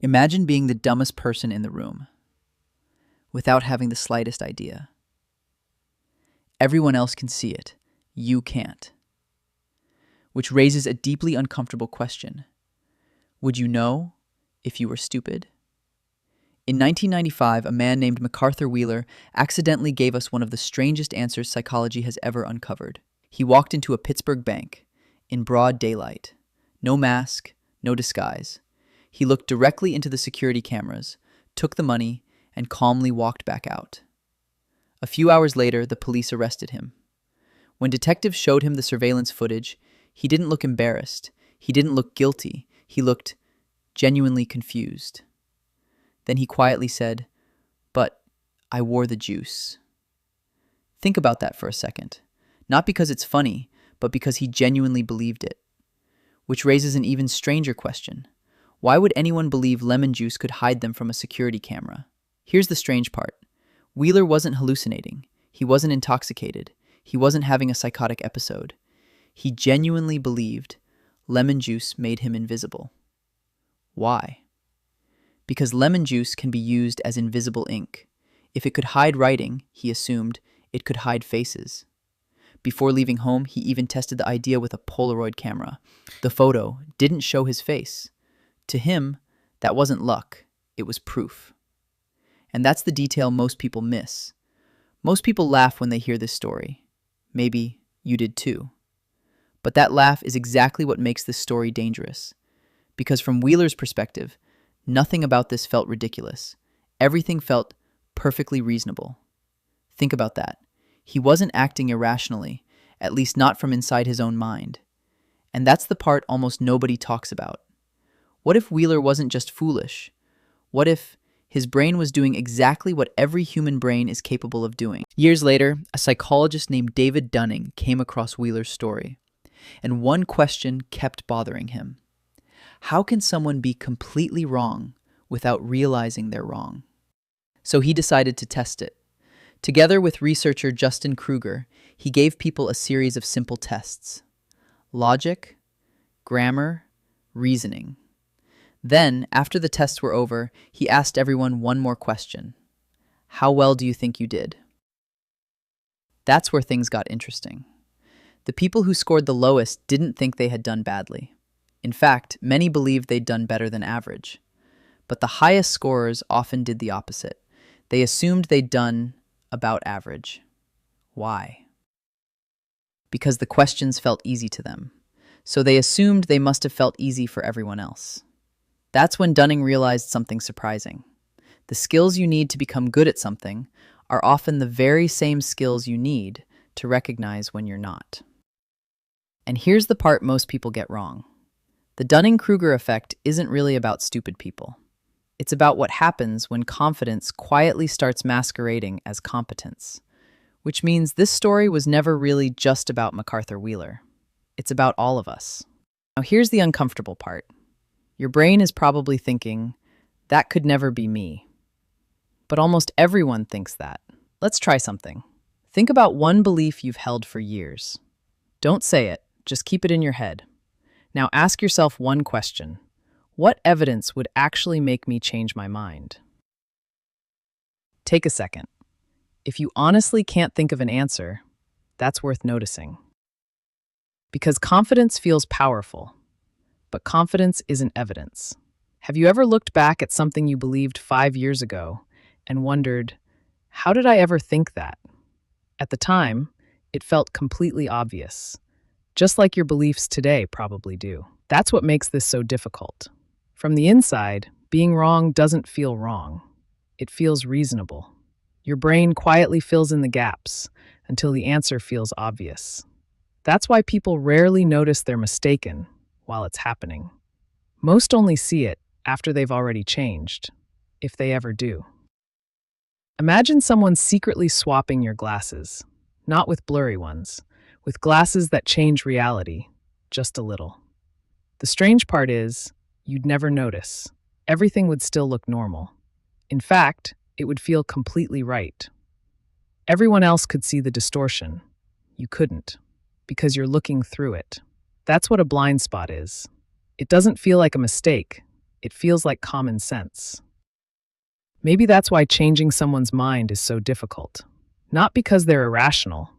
Imagine being the dumbest person in the room without having the slightest idea. Everyone else can see it. You can't. Which raises a deeply uncomfortable question. Would you know if you were stupid? In 1995, a man named McArthur Wheeler accidentally gave us one of the strangest answers psychology has ever uncovered. He walked into a Pittsburgh bank in broad daylight. No mask, no disguise. He looked directly into the security cameras, took the money, and calmly walked back out. A few hours later, the police arrested him. When detectives showed him the surveillance footage, he didn't look embarrassed. He didn't look guilty. He looked genuinely confused. Then he quietly said, "But I wore the juice." Think about that for a second. Not because it's funny, but because he genuinely believed it. Which raises an even stranger question. Why would anyone believe lemon juice could hide them from a security camera? Here's the strange part. Wheeler wasn't hallucinating. He wasn't intoxicated. He wasn't having a psychotic episode. He genuinely believed lemon juice made him invisible. Why? Because lemon juice can be used as invisible ink. If it could hide writing, he assumed, it could hide faces. Before leaving home, he even tested the idea with a Polaroid camera. The photo didn't show his face. To him, that wasn't luck, it was proof. And that's the detail most people miss. Most people laugh when they hear this story. Maybe you did too. But that laugh is exactly what makes this story dangerous. Because from Wheeler's perspective, nothing about this felt ridiculous. Everything felt perfectly reasonable. Think about that. He wasn't acting irrationally, at least not from inside his own mind. And that's the part almost nobody talks about. What if Wheeler wasn't just foolish? What if his brain was doing exactly what every human brain is capable of doing? Years later, a psychologist named David Dunning came across Wheeler's story. And one question kept bothering him. How can someone be completely wrong without realizing they're wrong? So he decided to test it. Together with researcher Dunning-Kruger, he gave people a series of simple tests. Logic, grammar, reasoning. Then, after the tests were over, he asked everyone one more question. How well do you think you did? That's where things got interesting. The people who scored the lowest didn't think they had done badly. In fact, many believed they'd done better than average. But the highest scorers often did the opposite. They assumed they'd done about average. Why? Because the questions felt easy to them. So they assumed they must have felt easy for everyone else. That's when Dunning realized something surprising. The skills you need to become good at something are often the very same skills you need to recognize when you're not. And here's the part most people get wrong. The Dunning-Kruger effect isn't really about stupid people. It's about what happens when confidence quietly starts masquerading as competence. Which means this story was never really just about McArthur Wheeler. It's about all of us. Now here's the uncomfortable part. Your brain is probably thinking, that could never be me. But almost everyone thinks that. Let's try something. Think about one belief you've held for years. Don't say it, just keep it in your head. Now ask yourself one question. What evidence would actually make me change my mind? Take a second. If you honestly can't think of an answer, that's worth noticing. Because confidence feels powerful, but confidence isn't evidence. Have you ever looked back at something you believed 5 years ago and wondered, how did I ever think that? At the time, it felt completely obvious, just like your beliefs today probably do. That's what makes this so difficult. From the inside, being wrong doesn't feel wrong. It feels reasonable. Your brain quietly fills in the gaps until the answer feels obvious. That's why people rarely notice they're mistaken while it's happening. Most only see it after they've already changed, if they ever do. Imagine someone secretly swapping your glasses, not with blurry ones, with glasses that change reality, just a little. The strange part is, you'd never notice. Everything would still look normal. In fact, it would feel completely right. Everyone else could see the distortion. You couldn't, because you're looking through it. That's what a blind spot is. It doesn't feel like a mistake, it feels like common sense. Maybe that's why changing someone's mind is so difficult. Not because they're irrational,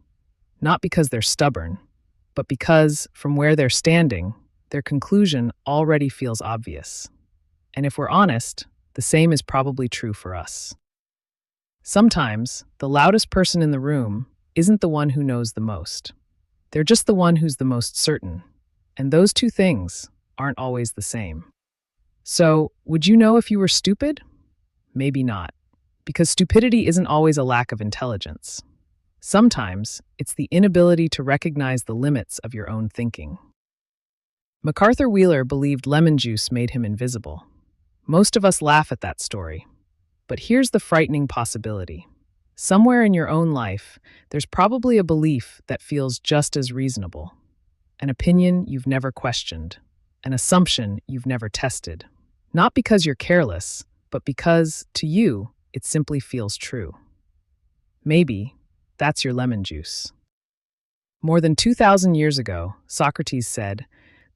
not because they're stubborn, but because, from where they're standing, their conclusion already feels obvious. And if we're honest, the same is probably true for us. Sometimes, the loudest person in the room isn't the one who knows the most. They're just the one who's the most certain. And those two things aren't always the same. So, would you know if you were stupid? Maybe not, because stupidity isn't always a lack of intelligence. Sometimes, it's the inability to recognize the limits of your own thinking. McArthur Wheeler believed lemon juice made him invisible. Most of us laugh at that story. But here's the frightening possibility. Somewhere in your own life, there's probably a belief that feels just as reasonable. An opinion you've never questioned. An assumption you've never tested. Not because you're careless, but because, to you, it simply feels true. Maybe that's your lemon juice. More than 2,000 years ago, Socrates said,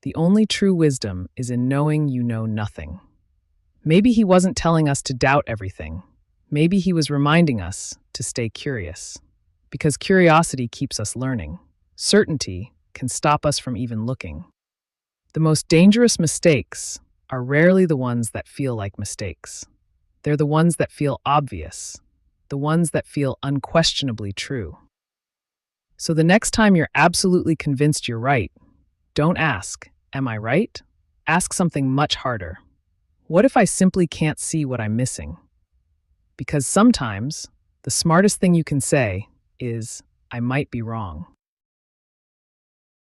"The only true wisdom is in knowing you know nothing." Maybe he wasn't telling us to doubt everything. Maybe he was reminding us to stay curious. Because curiosity keeps us learning. Certainty can stop us from even looking. The most dangerous mistakes are rarely the ones that feel like mistakes. They're the ones that feel obvious, the ones that feel unquestionably true. So the next time you're absolutely convinced you're right, don't ask, "Am I right?" Ask something much harder. What if I simply can't see what I'm missing? Because sometimes, the smartest thing you can say is, "I might be wrong."